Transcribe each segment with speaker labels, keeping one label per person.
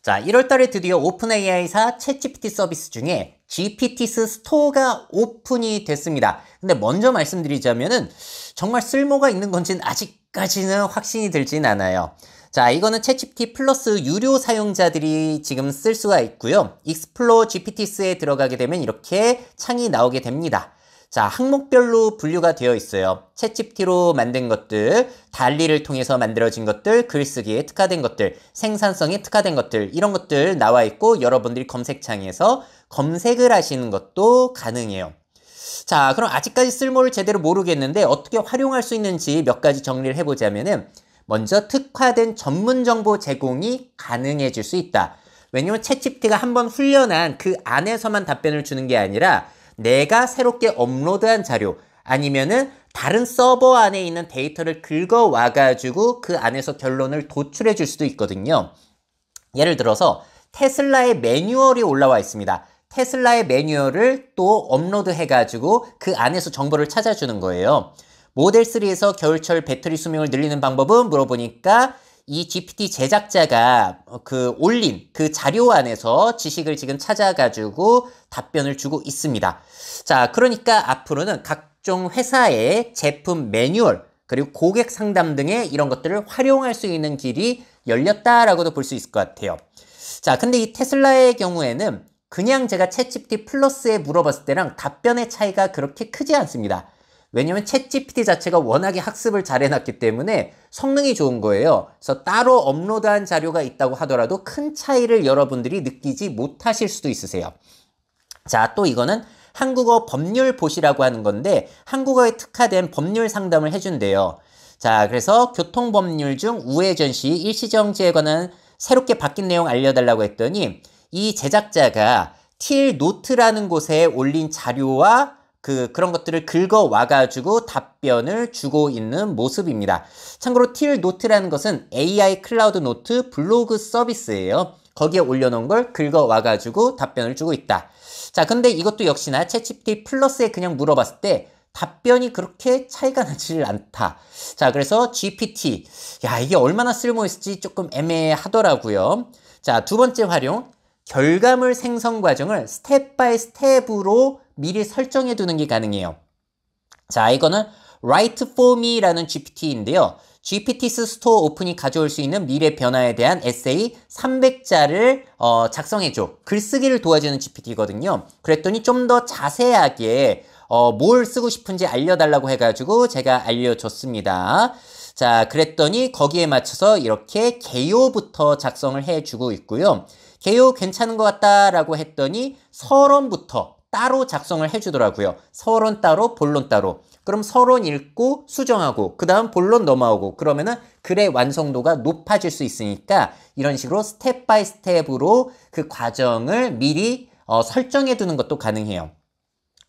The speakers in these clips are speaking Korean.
Speaker 1: 자, 1월달에 드디어 오픈AI사 챗GPT 서비스 중에 GPT스 스토어가 오픈이 됐습니다. 근데 먼저 말씀드리자면은 정말 쓸모가 있는 건지는 아직까지는 확신이 들진 않아요. 자, 이거는 챗GPT 플러스 유료 사용자들이 지금 쓸 수가 있고요. 익스플로어 GPT스에 들어가게 되면 이렇게 창이 나오게 됩니다. 자, 항목별로 분류가 되어 있어요. 챗GPT로 만든 것들, 달리를 통해서 만들어진 것들, 글쓰기에 특화된 것들, 생산성에 특화된 것들, 이런 것들 나와 있고 여러분들이 검색창에서 검색을 하시는 것도 가능해요. 자, 그럼 아직까지 쓸모를 제대로 모르겠는데 어떻게 활용할 수 있는지 몇 가지 정리를 해보자면은 먼저 특화된 전문 정보 제공이 가능해질 수 있다. 왜냐면 챗GPT가 한번 훈련한 그 안에서만 답변을 주는 게 아니라 내가 새롭게 업로드한 자료 아니면은 다른 서버 안에 있는 데이터를 긁어와가지고 그 안에서 결론을 도출해 줄 수도 있거든요. 예를 들어서 테슬라의 매뉴얼이 올라와 있습니다. 테슬라의 매뉴얼을 또 업로드 해가지고 그 안에서 정보를 찾아주는 거예요. 모델3에서 겨울철 배터리 수명을 늘리는 방법은 물어보니까 이 GPT 제작자가 올린 그 자료 안에서 지식을 지금 찾아가지고 답변을 주고 있습니다. 자, 그러니까 앞으로는 각종 회사의 제품 매뉴얼 그리고 고객 상담 등의 이런 것들을 활용할 수 있는 길이 열렸다라고도 볼 수 있을 것 같아요. 자, 근데 이 테슬라의 경우에는 그냥 제가 챗GPT 플러스에 물어봤을 때랑 답변의 차이가 그렇게 크지 않습니다. 왜냐면 챗GPT 자체가 워낙에 학습을 잘 해놨기 때문에 성능이 좋은 거예요. 그래서 따로 업로드한 자료가 있다고 하더라도 큰 차이를 여러분들이 느끼지 못하실 수도 있으세요. 자, 또 이거는 한국어 법률 보시라고 하는 건데 한국어에 특화된 법률 상담을 해준대요. 자, 그래서 교통법률 중 우회전 시 일시정지에 관한 새롭게 바뀐 내용 알려달라고 했더니 이 제작자가 TL 노트라는 곳에 올린 자료와 그런 것들을 긁어와가지고 답변을 주고 있는 모습입니다. 참고로 TL 노트라는 것은 AI 클라우드 노트 블로그 서비스예요. 거기에 올려놓은 걸 긁어와가지고 답변을 주고 있다. 자, 근데 이것도 역시나 챗GPT 플러스에 그냥 물어봤을 때 답변이 그렇게 차이가 나질 않다. 자, 그래서 GPT, 야, 이게 얼마나 쓸모있을지 조금 애매하더라고요. 자, 두 번째 활용, 결과물 생성 과정을 스텝 바이 스텝으로 미리 설정해 두는 게 가능해요. 자, 이거는 Write for Me라는 GPT인데요. GPT스 스토어 오픈이 가져올 수 있는 미래 변화에 대한 에세이 300자를 작성해줘. 글쓰기를 도와주는 GPT거든요. 그랬더니 좀 더 자세하게 뭘 쓰고 싶은지 알려달라고 해가지고 제가 알려줬습니다. 자, 그랬더니 거기에 맞춰서 이렇게 개요부터 작성을 해주고 있고요. 개요 괜찮은 것 같다라고 했더니 서론부터 따로 작성을 해주더라고요. 서론 따로, 본론 따로. 그럼 서론 읽고 수정하고 그 다음 본론 넘어오고 그러면은 글의 완성도가 높아질 수 있으니까 이런 식으로 스텝 바이 스텝으로 그 과정을 미리 설정해 두는 것도 가능해요.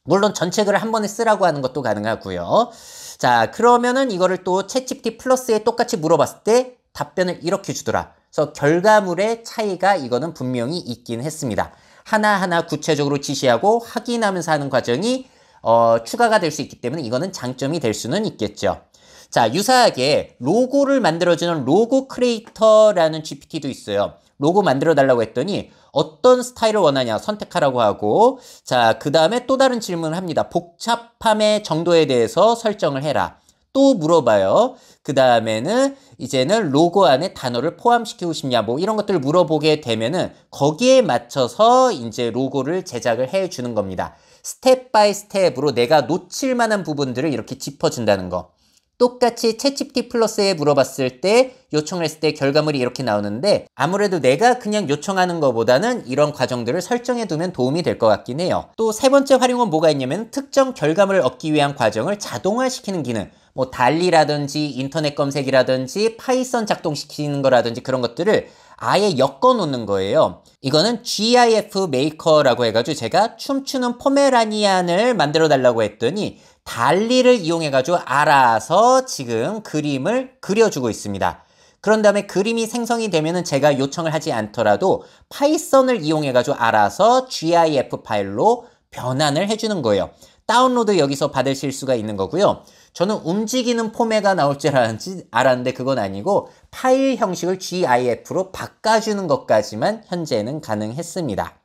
Speaker 1: 물론 전체 글을 한 번에 쓰라고 하는 것도 가능하고요. 자, 그러면은 이거를 또 챗GPT 플러스에 똑같이 물어봤을 때 답변을 이렇게 주더라. 그래서 결과물의 차이가 이거는 분명히 있긴 했습니다. 하나하나 구체적으로 지시하고 확인하면서 하는 과정이 추가가 될 수 있기 때문에 이거는 장점이 될 수는 있겠죠. 자, 유사하게 로고를 만들어주는 로고 크리에이터라는 GPT도 있어요. 로고 만들어 달라고 했더니 어떤 스타일을 원하냐 선택하라고 하고, 자, 그 다음에 또 다른 질문을 합니다. 복잡함의 정도에 대해서 설정을 해라. 또 물어봐요. 그 다음에는 이제는 로고 안에 단어를 포함시키고 싶냐 뭐 이런 것들을 물어보게 되면은 거기에 맞춰서 이제 로고를 제작을 해 주는 겁니다. 스텝 바이 스텝으로 내가 놓칠 만한 부분들을 이렇게 짚어준다는 거. 똑같이 챗GPT 플러스에 물어봤을 때 요청을 했을 때 결과물이 이렇게 나오는데 아무래도 내가 그냥 요청하는 것보다는 이런 과정들을 설정해 두면 도움이 될 것 같긴 해요. 또 세 번째 활용은 뭐가 있냐면 특정 결과물을 얻기 위한 과정을 자동화시키는 기능. 뭐 달리라든지 인터넷 검색이라든지 파이썬 작동시키는 거라든지 그런 것들을 아예 엮어 놓는 거예요. 이거는 GIF 메이커라고 해가지고 제가 춤추는 포메라니안을 만들어 달라고 했더니 달리를 이용해가지고 알아서 지금 그림을 그려주고 있습니다. 그런 다음에 그림이 생성이 되면은 제가 요청을 하지 않더라도 파이썬을 이용해가지고 알아서 GIF 파일로 변환을 해주는 거예요. 다운로드 여기서 받으실 수가 있는 거고요. 저는 움직이는 포맷가 나올 줄 알았는데 그건 아니고 파일 형식을 GIF로 바꿔주는 것까지만 현재는 가능했습니다.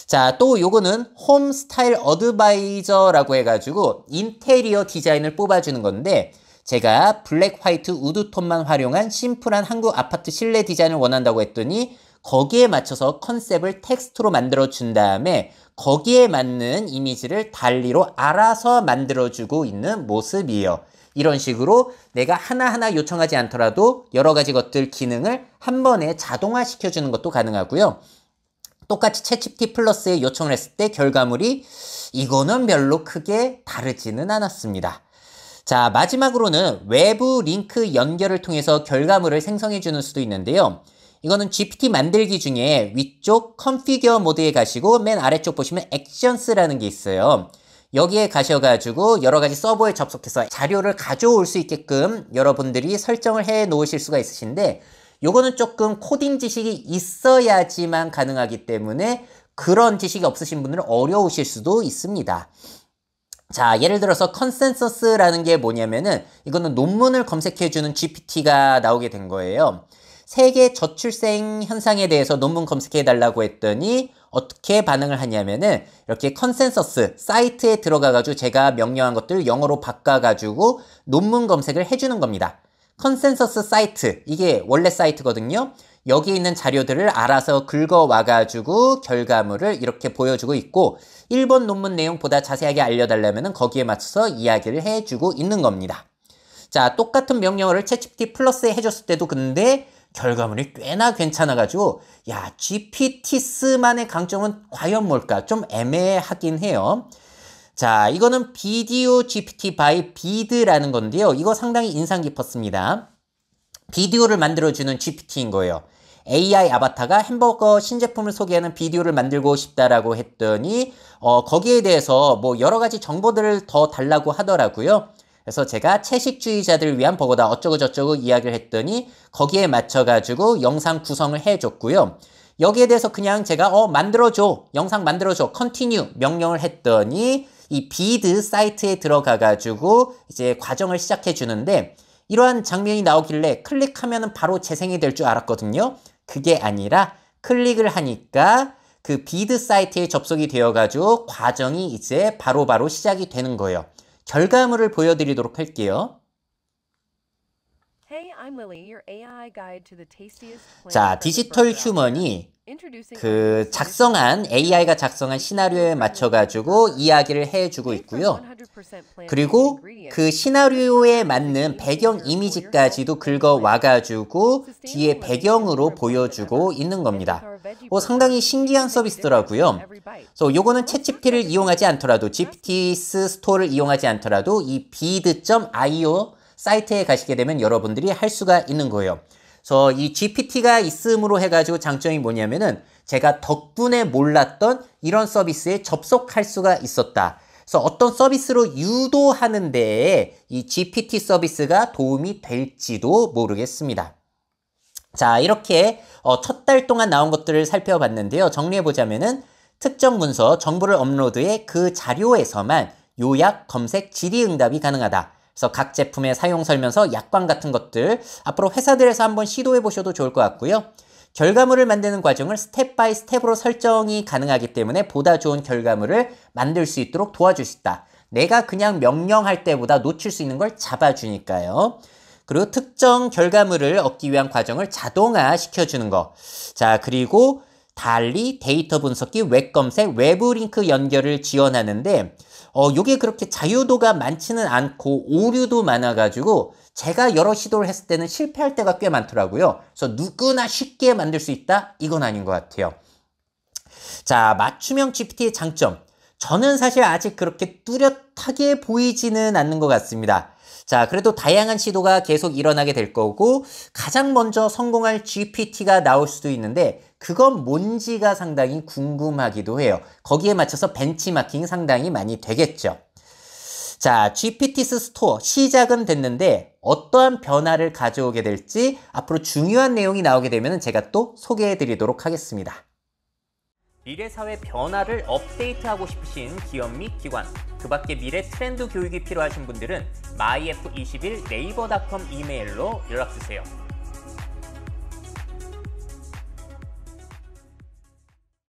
Speaker 1: 자, 또 요거는 홈 스타일 어드바이저라고 해가지고 인테리어 디자인을 뽑아주는 건데, 제가 블랙, 화이트, 우드 톤만 활용한 심플한 한국 아파트 실내 디자인을 원한다고 했더니 거기에 맞춰서 컨셉을 텍스트로 만들어 준 다음에 거기에 맞는 이미지를 달리로 알아서 만들어주고 있는 모습이에요. 이런 식으로 내가 하나하나 요청하지 않더라도 여러 가지 것들 기능을 한 번에 자동화 시켜주는 것도 가능하고요. 똑같이 챗GPT 플러스에 요청을 했을 때 결과물이 이거는 별로 크게 다르지는 않았습니다. 자, 마지막으로는 외부 링크 연결을 통해서 결과물을 생성해 주는 수도 있는데요. 이거는 GPT 만들기 중에 위쪽 컨피규어 모드에 가시고 맨 아래쪽 보시면 액션스라는 게 있어요. 여기에 가셔가지고 여러 가지 서버에 접속해서 자료를 가져올 수 있게끔 여러분들이 설정을 해 놓으실 수가 있으신데, 요거는 조금 코딩 지식이 있어야지만 가능하기 때문에 그런 지식이 없으신 분들은 어려우실 수도 있습니다. 자, 예를 들어서 컨센서스라는 게 뭐냐면은 이거는 논문을 검색해주는 GPT가 나오게 된 거예요. 세계 저출생 현상에 대해서 논문 검색해달라고 했더니 어떻게 반응을 하냐면은 이렇게 컨센서스 사이트에 들어가가지고 제가 명령한 것들 영어로 바꿔가지고 논문 검색을 해주는 겁니다. 컨센서스 사이트, 이게 원래 사이트거든요. 여기 있는 자료들을 알아서 긁어와가지고 결과물을 이렇게 보여주고 있고, 1번 논문 내용보다 자세하게 알려달라면 거기에 맞춰서 이야기를 해주고 있는 겁니다. 자, 똑같은 명령어를 챗GPT 플러스에 해줬을 때도 근데 결과물이 꽤나 괜찮아가지고 야, GPT스만의 강점은 과연 뭘까? 좀 애매하긴 해요. 자, 이거는 비디오 GPT by 비드라는 건데요. 이거 상당히 인상 깊었습니다. 비디오를 만들어주는 GPT인 거예요. AI 아바타가 햄버거 신제품을 소개하는 비디오를 만들고 싶다라고 했더니 거기에 대해서 뭐 여러 가지 정보들을 더 달라고 하더라고요. 그래서 제가 채식주의자들을 위한 버거다 어쩌고저쩌고 이야기를 했더니 거기에 맞춰가지고 영상 구성을 해줬고요. 여기에 대해서 그냥 제가 만들어줘, 영상 만들어줘, 컨티뉴 명령을 했더니 이 비드 사이트에 들어가가지고 이제 과정을 시작해 주는데, 이러한 장면이 나오길래 클릭하면 바로 재생이 될 줄 알았거든요. 그게 아니라 클릭을 하니까 그 비드 사이트에 접속이 되어가지고 과정이 이제 바로바로 시작이 되는 거예요. 결과물을 보여드리도록 할게요. 자, 디지털 휴먼이 그 AI가 작성한 시나리오에 맞춰가지고 이야기를 해주고 있고요. 그리고 그 시나리오에 맞는 배경 이미지까지도 긁어와가지고 뒤에 배경으로 보여주고 있는 겁니다. 상당히 신기한 서비스더라고요. 그래서 요거는 챗GPT를 이용하지 않더라도, GPT스 스토어를 이용하지 않더라도 이 bid.io 사이트에 가시게 되면 여러분들이 할 수가 있는 거예요. 그래서 이 GPT가 있음으로 해가지고 장점이 뭐냐면은 제가 덕분에 몰랐던 이런 서비스에 접속할 수가 있었다. 그래서 어떤 서비스로 유도하는 데에 이 GPT 서비스가 도움이 될지도 모르겠습니다. 자, 이렇게 첫 달 동안 나온 것들을 살펴봤는데요. 정리해보자면은 특정 문서, 정보를 업로드해 그 자료에서만 요약, 검색, 질의응답이 가능하다. 그래서 각 제품의 사용 설명서, 약관 같은 것들 앞으로 회사들에서 한번 시도해 보셔도 좋을 것 같고요. 결과물을 만드는 과정을 스텝 바이 스텝으로 설정이 가능하기 때문에 보다 좋은 결과물을 만들 수 있도록 도와줄 수 있다. 내가 그냥 명령할 때보다 놓칠 수 있는 걸 잡아주니까요. 그리고 특정 결과물을 얻기 위한 과정을 자동화 시켜주는 거. 자, 그리고 달리 데이터 분석기, 웹 검색, 외부 링크 연결을 지원하는데 요게 그렇게 자유도가 많지는 않고 오류도 많아가지고 제가 여러 시도를 했을 때는 실패할 때가 꽤 많더라고요. 그래서 누구나 쉽게 만들 수 있다? 이건 아닌 것 같아요. 자, 맞춤형 GPT의 장점. 저는 사실 아직 그렇게 뚜렷하게 보이지는 않는 것 같습니다. 자, 그래도 다양한 시도가 계속 일어나게 될 거고 가장 먼저 성공할 GPT가 나올 수도 있는데 그건 뭔지가 상당히 궁금하기도 해요. 거기에 맞춰서 벤치마킹이 상당히 많이 되겠죠. 자, GPT스 스토어 시작은 됐는데 어떠한 변화를 가져오게 될지 앞으로 중요한 내용이 나오게 되면 제가 또 소개해 드리도록 하겠습니다. 미래 사회 변화를 업데이트하고 싶으신 기업 및 기관, 그 밖에 미래 트렌드 교육이 필요하신 분들은 myf21 네이버닷컴 이메일로 연락주세요.